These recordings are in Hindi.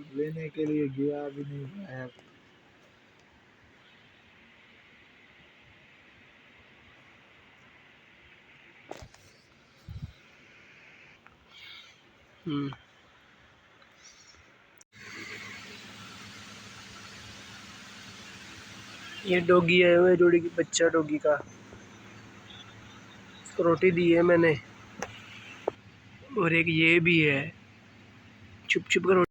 लेने के लिए गया भी नहीं है। ये डॉगी है, वो जोड़ी की बच्चा डॉगी का। इसको रोटी दी है मैंने, और एक ये भी है, छुप छुप कर रोटी।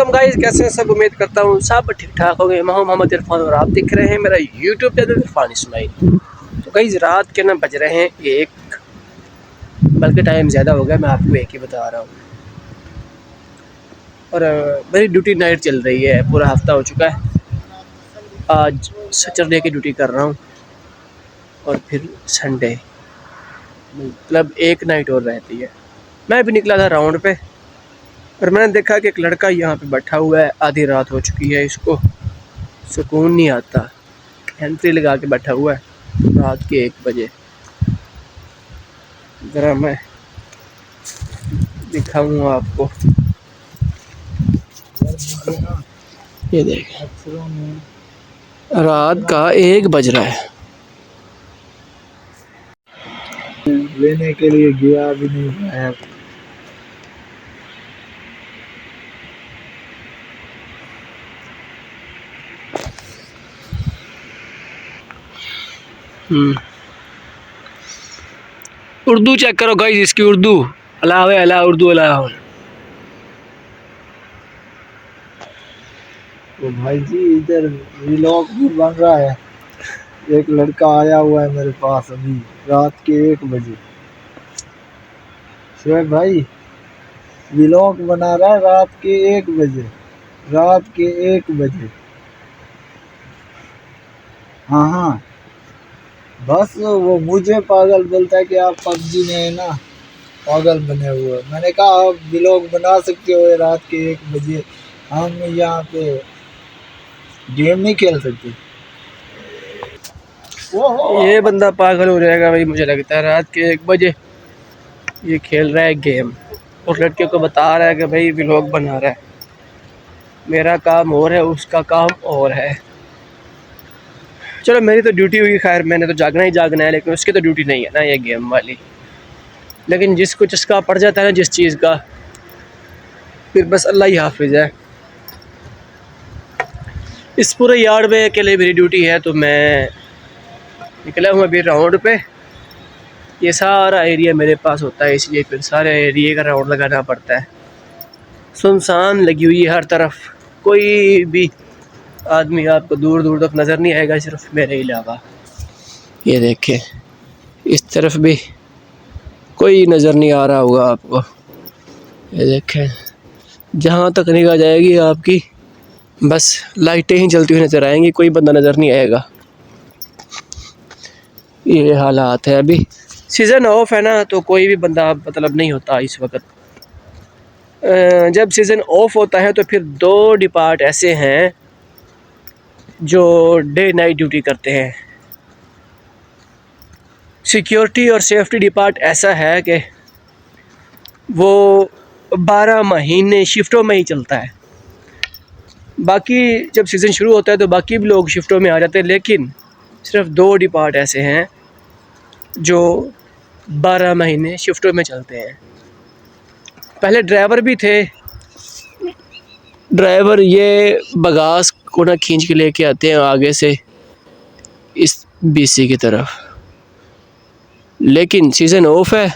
गाइस कैसे हैं सब, उम्मीद करता हूँ सब ठीक ठाक हो गए। मैं हूं मोहम्मद इरफान और आप देख रहे हैं मेरा यूट्यूब चैनल इरफान इस्माइल। तो गाइस रात के ना बज रहे हैं 1, बल्कि टाइम ज़्यादा हो गया, मैं आपको एक ही बता रहा हूँ। और मेरी ड्यूटी नाइट चल रही है, पूरा हफ्ता हो चुका है। आज सैटरडे की ड्यूटी कर रहा हूँ और फिर संडे, मतलब एक नाइट और रहती है। मैं भी निकला था राउंड पे और मैंने देखा कि एक लड़का यहाँ पे बैठा हुआ है। आधी रात हो चुकी है, इसको सुकून नहीं आता, एंट्री लगा के बैठा हुआ है रात के 1 बजे। ज़रा मैं दिखाऊंगा आपको, ये देखें रात का 1 बज रहा है। लेने के लिए गया भी नहीं है। उर्दू चेक करो गाइस, इसकी उर्दू अलावे अला उर्दू अलावे। तो भाई जी इधर व्लॉग भी बन रहा है। एक लड़का आया हुआ है मेरे पास अभी रात के 1 बजे। शोएब भाई व्लॉग बना रहा है रात के 1 बजे, रात के 1 बजे। हाँ हाँ, बस वो मुझे पागल बोलता है कि आप पबजी में है ना पागल बने हुए। मैंने कहा आप व्लॉग बना सकते हो रात के 1 बजे, हम यहाँ पे गेम नहीं खेल सकते। ये बंदा पागल हो जाएगा भाई, मुझे लगता है रात के 1 बजे ये खेल रहा है गेम और लड़के को बता रहा है कि भाई व्लॉग बना रहा है। मेरा काम और है, उसका काम और है। चलो मेरी तो ड्यूटी हुई, खैर मैंने तो जागना ही जागना है, लेकिन उसकी तो ड्यूटी नहीं है ना ये गेम वाली। लेकिन जिसको जिसका पड़ जाता है ना जिस चीज़ का, फिर बस अल्लाह ही हाफिज़ है। इस पूरे यार्ड में अकेले मेरी ड्यूटी है, तो मैं निकला हूँ अभी राउंड पे। ये सारा एरिया मेरे पास होता है, इसलिए फिर सारे एरिया का राउंड लगाना पड़ता है। सुनसान लगी हुई है हर तरफ, कोई भी आदमी आपको दूर दूर तक नज़र नहीं आएगा, सिर्फ मेरे अलावा। ये देखें इस तरफ भी कोई नज़र नहीं आ रहा होगा आपको। ये देखें जहाँ तक निगाह जाएगी आपकी बस लाइटें ही जलती हुई नज़र आएंगी, कोई बंदा नज़र नहीं आएगा। ये हालात है, अभी सीज़न ऑफ है ना, तो कोई भी बंदा मतलब नहीं होता इस वक्त। जब सीज़न ऑफ होता है तो फिर 2 डिपार्ट ऐसे हैं जो डे नाइट ड्यूटी करते हैं। सिक्योरिटी और सेफ्टी डिपार्ट ऐसा है कि वो 12 महीने शिफ्टों में ही चलता है। बाकी जब सीज़न शुरू होता है तो बाकी भी लोग शिफ्टों में आ जाते हैं, लेकिन सिर्फ 2 डिपार्ट ऐसे हैं जो 12 महीने शिफ्टों में चलते हैं। पहले ड्राइवर भी थे, ड्राइवर ये बगास को ना खींच के लेके आते हैं आगे से इस बीसी की तरफ, लेकिन सीज़न ऑफ है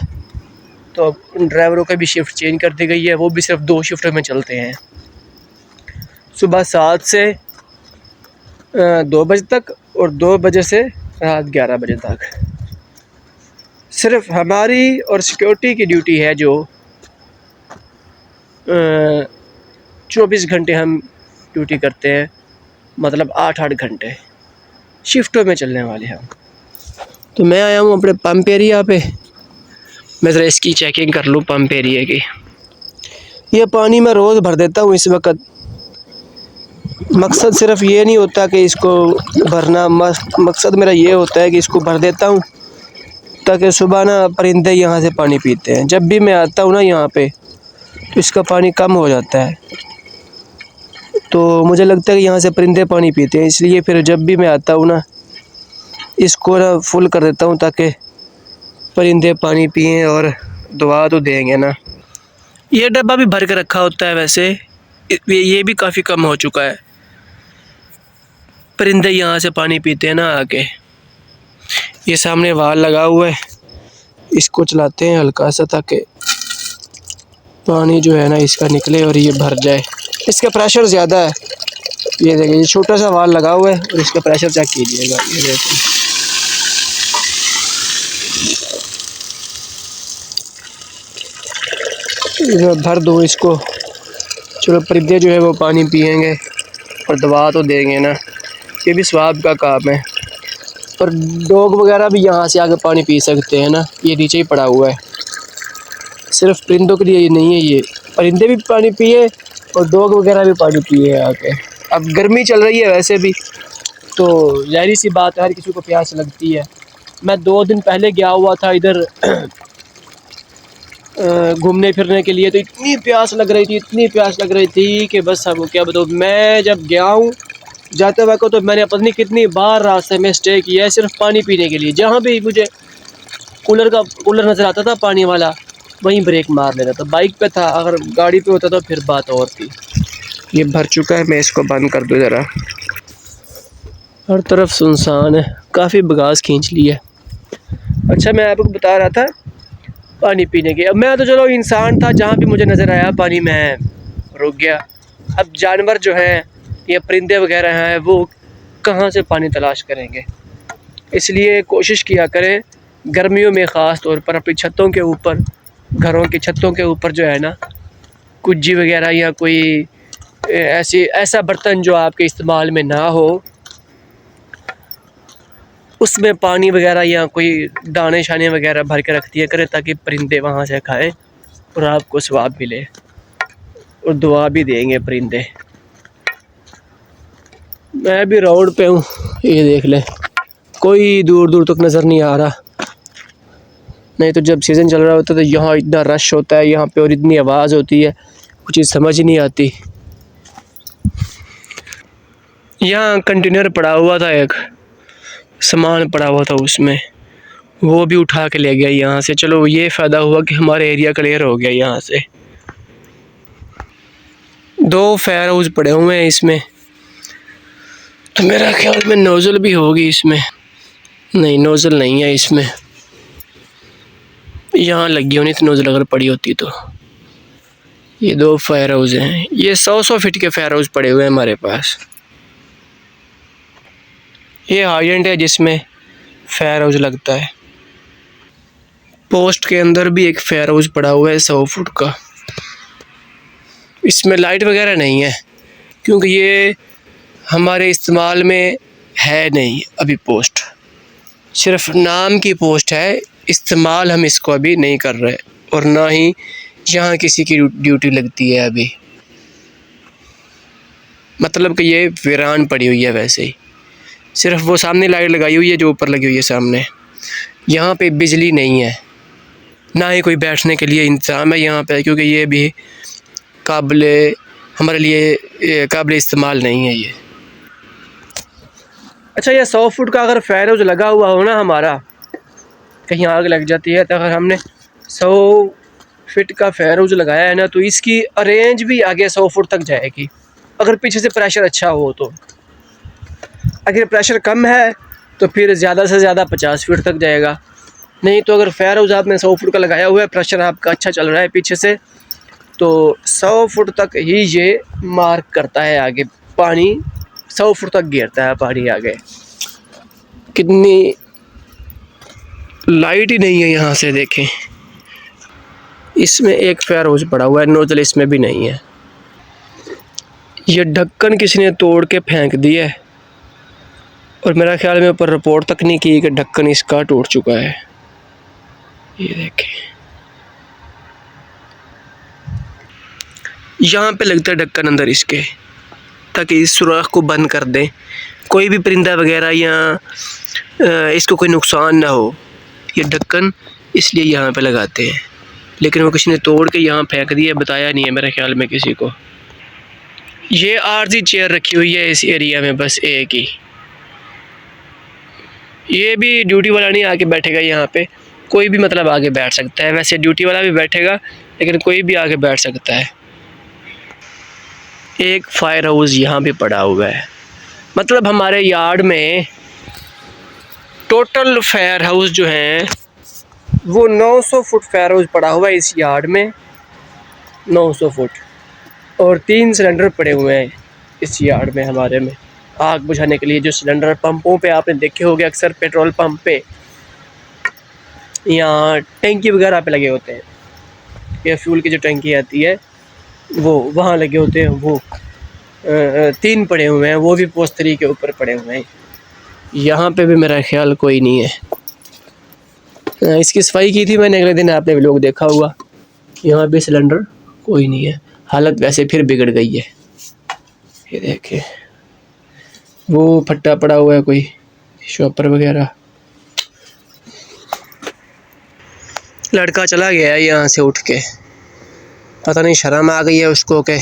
तो अब उन ड्राइवरों का भी शिफ्ट चेंज कर दी गई है। वो भी सिर्फ 2 शिफ्टों में चलते हैं, सुबह 7 से 2 बजे तक और 2 बजे से रात 11 बजे तक। सिर्फ हमारी और सिक्योरिटी की ड्यूटी है जो 24 घंटे हम ड्यूटी करते हैं, मतलब 8-8 घंटे शिफ्टों में चलने वाले हम। तो मैं आया हूँ अपने पंप एरिया पे, मैं ज़रा इसकी चेकिंग कर लूँ पंप एरिया की। ये पानी मैं रोज़ भर देता हूँ इस वक्त। मकसद सिर्फ ये नहीं होता कि इसको भरना, मकसद मेरा ये होता है कि इसको भर देता हूँ ताकि सुबह ना परिंदे यहाँ से पानी पीते हैं। जब भी मैं आता हूँ ना यहाँ पे तो इसका पानी कम हो जाता है, तो मुझे लगता है कि यहाँ से परिंदे पानी पीते हैं, इसलिए फिर जब भी मैं आता हूँ ना इसको ना फुल कर देता हूँ ताकि परिंदे पानी पिएं और दुआ तो देंगे ना। ये डब्बा भी भर के रखा होता है वैसे, ये भी काफ़ी कम हो चुका है। परिंदे यहाँ से पानी पीते हैं ना आके। ये सामने वाल लगा हुआ है, इसको चलाते हैं हल्का सा ताकि पानी जो है ना इसका निकले और ये भर जाए। इसका प्रेशर ज़्यादा है, ये देखिए ये छोटा सा वाल लगा हुआ है और इसका प्रेशर चेक कीजिएगा। ये देखिए भर दो इसको, चलो परिंदे जो है वो पानी पिएंगे और दवा तो देंगे ना, ये भी स्वाब का काम है। और डॉग वगैरह भी यहाँ से आके पानी पी सकते हैं ना, ये नीचे ही पड़ा हुआ है। सिर्फ परिंदों के लिए नहीं है, ये परिंदे भी पानी पिए और डॉग वगैरह भी पानी पिए आके। अब गर्मी चल रही है वैसे भी, तो ज़ाहिर सी बात है हर किसी को प्यास लगती है। मैं 2 दिन पहले गया हुआ था इधर घूमने फिरने के लिए, तो इतनी प्यास लग रही थी, इतनी प्यास लग रही थी कि बस आपको क्या बताऊँ। मैं जब गया हूँ जाते वक्त तो मैंने पता नहीं कितनी बार रास्ते में स्टे किया है सिर्फ पानी पीने के लिए। जहाँ भी मुझे कूलर नज़र आता था पानी वाला, वहीं ब्रेक मार लेता था। बाइक पे था, अगर गाड़ी पे होता तो फिर बात और थी। ये भर चुका है, मैं इसको बंद कर दूँ ज़रा। हर तरफ सुनसान है, काफ़ी बगास खींच ली है। अच्छा मैं आपको बता रहा था पानी पीने के, अब मैं तो चलो इंसान था, जहाँ भी मुझे नज़र आया पानी में रुक गया। अब जानवर जो हैं या परिंदे वगैरह हैं वो कहाँ से पानी तलाश करेंगे, इसलिए कोशिश किया करें गर्मियों में ख़ास तौर पर अपनी छतों के ऊपर, घरों की छतों के ऊपर जो है ना कुज्जी वगैरह या कोई ऐसा बर्तन जो आपके इस्तेमाल में ना हो, उसमें पानी वगैरह या कोई दाने शाने वगैरह भर के रख दिया करें ताकि परिंदे वहाँ से खाएं और आपको सवाब मिले और दुआ भी देंगे परिंदे। मैं भी रोड पे हूँ, ये देख ले कोई दूर दूर तक नज़र नहीं आ रहा। नहीं तो जब सीज़न चल रहा होता है तो यहाँ इतना रश होता है यहाँ पे और इतनी आवाज़ होती है, कुछ चीज़ समझ ही नहीं आती। यहाँ कंटेनर पड़ा हुआ था, एक सामान पड़ा हुआ था उसमें, वो भी उठा के ले गया यहाँ से। चलो ये फ़ायदा हुआ कि हमारे एरिया क्लियर हो गया यहाँ से। 2 फायर हाउस पड़े हुए हैं इसमें, तो मेरा ख्याल में नोज़ल भी होगी इसमें। नहीं नोज़ल नहीं है इसमें, यहाँ लगी होनी थी नोज़ल अगर पड़ी होती तो। ये 2 फायर हाउस हैं, ये 100 फीट के फायर हाउस पड़े हुए हैं हमारे पास। ये हाईएंड है जिसमें फायर हाउस लगता है। पोस्ट के अंदर भी एक फायर हाउस पड़ा हुआ है 100 फुट का, इसमें लाइट वगैरह नहीं है क्योंकि ये हमारे इस्तेमाल में है नहीं अभी। पोस्ट सिर्फ नाम की पोस्ट है, इस्तेमाल हम इसको अभी नहीं कर रहे और ना ही यहाँ किसी की ड्यूटी लगती है अभी। मतलब कि ये वीरान पड़ी हुई है वैसे ही, सिर्फ वो सामने लाइट लगाई हुई है जो ऊपर लगी हुई है सामने। यहाँ पे बिजली नहीं है, ना ही कोई बैठने के लिए इंतज़ाम है यहाँ पे, क्योंकि ये भी हमारे लिए काबिल इस्तेमाल नहीं है ये। अच्छा ये 100 फुट का अगर फायर हाउस लगा हुआ हो ना हमारा, कहीं आग लग जाती है, तो अगर हमने 100 फीट का फायर हाउस लगाया है ना तो इसकी रेंज भी आगे 100 फुट तक जाएगी अगर पीछे से प्रेशर अच्छा हो तो। अगर प्रेशर कम है तो फिर ज़्यादा से ज़्यादा 50 फीट तक जाएगा। नहीं तो अगर फायर हाउस आपने 100 फुट का लगाया हुआ है, प्रेशर आपका अच्छा चल रहा है पीछे से, तो 100 फुट तक ही ये मार्क करता है आगे पानी, 100 फुट तक गिरता है पानी आगे। कितनी लाइट ही नहीं है यहाँ से देखें। इसमें एक फायर हाउस पड़ा हुआ है, नोजल इसमें भी नहीं है। ये ढक्कन किसी ने तोड़ के फेंक दिया है और मेरा ख्याल में ऊपर रिपोर्ट तक नहीं की कि ढक्कन इसका टूट चुका है। ये देखें यहाँ पे लगता है ढक्कन अंदर इसके, ताकि इस सुराख को बंद कर दें, कोई भी परिंदा वगैरह या इसको कोई नुकसान ना हो। ये ढक्कन इसलिए यहाँ पे लगाते हैं, लेकिन वो किसी ने तोड़ के यहाँ फेंक दिया, बताया नहीं है मेरे ख्याल में किसी को। ये आरजी चेयर रखी हुई है इस एरिया में, बस एक ही। ये भी ड्यूटी वाला नहीं आके बैठेगा यहाँ पे, कोई भी मतलब आके बैठ सकता है। वैसे ड्यूटी वाला भी बैठेगा, लेकिन कोई भी आके बैठ सकता है। एक फायर हाउस यहाँ भी पड़ा हुआ है। मतलब हमारे यार्ड में टोटल फायर हाउस जो हैं वो 900 फुट फायर हाउस पड़ा हुआ है इस यार्ड में, 900 फुट। और 3 सिलेंडर पड़े हुए हैं इस यार्ड में हमारे में, आग बुझाने के लिए। जो सिलेंडर पंपों पे आपने देखे होंगे, अक्सर पेट्रोल पंप पे या टैंकी वगैरह पे लगे होते हैं, या फ्यूल की जो टैंकी आती है वो वहाँ लगे होते हैं। वो 3 पड़े हुए हैं, वो भी पोस्ट 3 के ऊपर पड़े हुए हैं। यहाँ पे भी मेरा ख्याल कोई नहीं है। इसकी सफाई की थी मैंने, अगले दिन आपने लोग देखा होगा। यहाँ पे सिलेंडर कोई नहीं है, हालत वैसे फिर बिगड़ गई है। ये देखिए वो फट्टा पड़ा हुआ है कोई शॉपर वगैरह। लड़का चला गया है यहाँ से उठ के, पता नहीं शर्म आ गई है उसको के,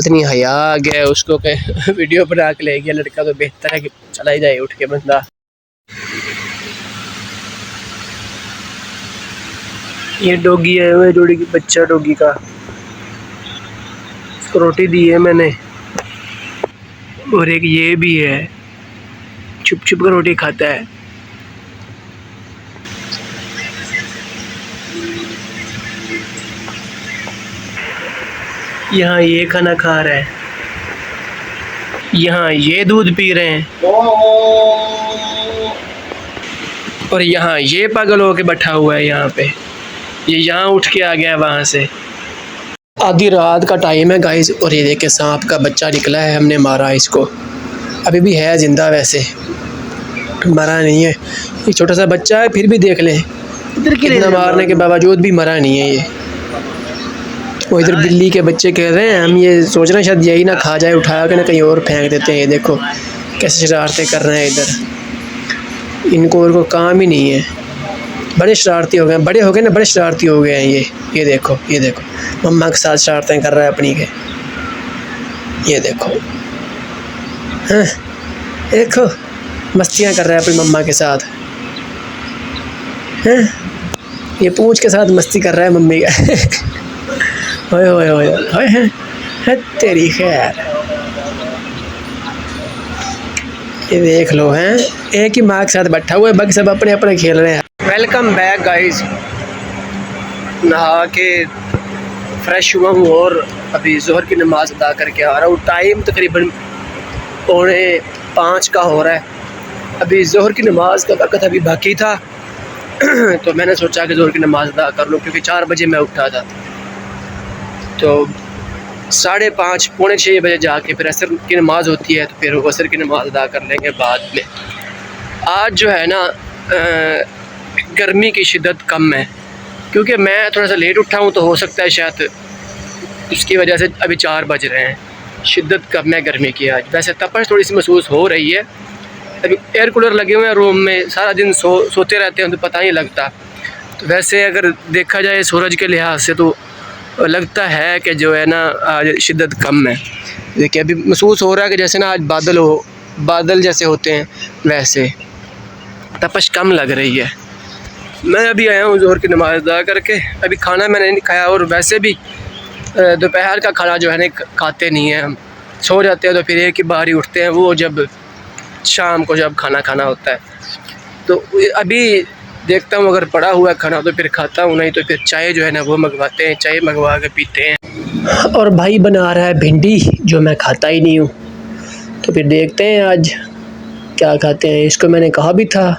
इतनी हया आ गया है उसको के वीडियो बना के ले गया लड़का। तो बेहतर है कि चला ही जाए उठ के बंदा। ये डॉगी है, वो डॉगी की बच्चा डॉगी का, इसको रोटी दी है मैंने। और एक ये भी है, छुप छुप कर रोटी खाता है। यहाँ ये खाना खा रहा है, यहाँ ये दूध पी रहे हैं, और यहाँ ये पागल होके बैठा हुआ है यहाँ पे। ये यहाँ उठ के आ गया है वहाँ से। आधी रात का टाइम है गाइस, और ये देखे सांप का बच्चा निकला है, हमने मारा इसको। अभी भी है जिंदा, वैसे मरा नहीं है। ये छोटा सा बच्चा है, फिर भी देख लें इतना मारने के बावजूद भी मरा नहीं है ये। वो इधर बिल्ली के बच्चे कह रहे हैं, हम ये सोच रहे हैं शायद यही ना खा जाए, उठा के ना कहीं और फेंक देते हैं। ये देखो कैसे शरारतें कर रहे हैं इधर, इनको और को काम ही नहीं है। बड़े शरारती हो गए, बड़े हो गए ना, बड़े शरारती हो गए हैं ये देखो, ये देखो मम्मा के साथ शरारतें कर रहा है अपनी के। ये देखो, हाँ देखो मस्तियाँ कर रहा है अपनी मम्मा के साथ। हाँ ये पूंछ के साथ मस्ती कर रहा है मम्मी का ओए ओए ओए ओए है तेरी खैर। ये देख लो, हैं एक ही माँ के साथ बैठा हुआ है, बाकी सब अपने अपने खेल रहे हैं। Welcome back guys. नहा के फ्रेश हुआ हूँ और अभी ज़ोहर की नमाज़ अदा करके आ रहा हूँ। टाइम तकरीबन 4:45 का हो रहा है। अभी ज़ोहर की नमाज़ का वक़्त अभी बाकी था तो मैंने सोचा कि ज़ोहर की नमाज़ अदा कर लूँ, क्योंकि 4 बजे मैं उठा था। तो 5:30 पौने 6 बजे जाके फिर असर की नमाज़ होती है, तो फिर असर की नमाज़ अदा कर लेंगे बाद में। आज जो है ना गर्मी की शिद्दत कम है, क्योंकि मैं थोड़ा सा लेट उठा हूँ, तो हो सकता है शायद इसकी वजह से अभी 4 बज रहे हैं। शिद्दत कम है गर्मी की आज। वैसे तपश थोड़ी सी महसूस हो रही है। अभी एयर कूलर लगे हुए हैं रूम में, सारा दिन सोते रहते हैं तो पता नहीं लगता। तो वैसे अगर देखा जाए सूरज के लिहाज से तो लगता है कि जो है ना आज शिद्दत कम है। देखिए अभी महसूस हो रहा है कि जैसे ना आज बादल जैसे होते हैं, वैसे तपश कम लग रही है। मैं अभी आया हूँ ज़ोहर की नमाज़ अदा करके। अभी खाना मैंने नहीं खाया, और वैसे भी दोपहर का खाना जो है ना खाते नहीं हैं हम, सो जाते हैं। तो फिर एक ही बार ही उठते हैं, वो जब शाम को जब खाना खाना होता है। तो अभी देखता हूँ अगर पड़ा हुआ खाना तो फिर खाता हूँ, नहीं तो फिर चाय जो है ना वो मंगवाते हैं, चाय मंगवा के पीते हैं। और भाई बना रहा है भिंडी, जो मैं खाता ही नहीं हूँ। तो फिर देखते हैं आज क्या खाते हैं। इसको मैंने कहा भी था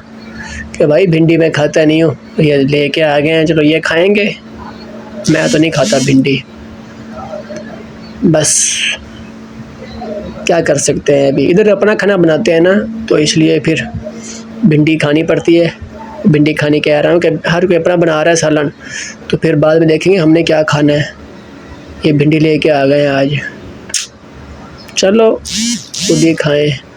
कि भाई भिंडी मैं खाता नहीं हूँ, तो ये लेके आ गए हैं, चलो ये खाएंगे। मैं तो नहीं खाता भिंडी, बस क्या कर सकते हैं। अभी इधर अपना खाना बनाते हैं ना, तो इसलिए फिर भिंडी खानी पड़ती है। भिंडी खाने कह रहा हूँ कि हर कोई अपना बना रहा है सालन, तो फिर बाद में देखेंगे हमने क्या खाना है। ये भिंडी लेके आ गए आज, चलो खुद ही खाएं।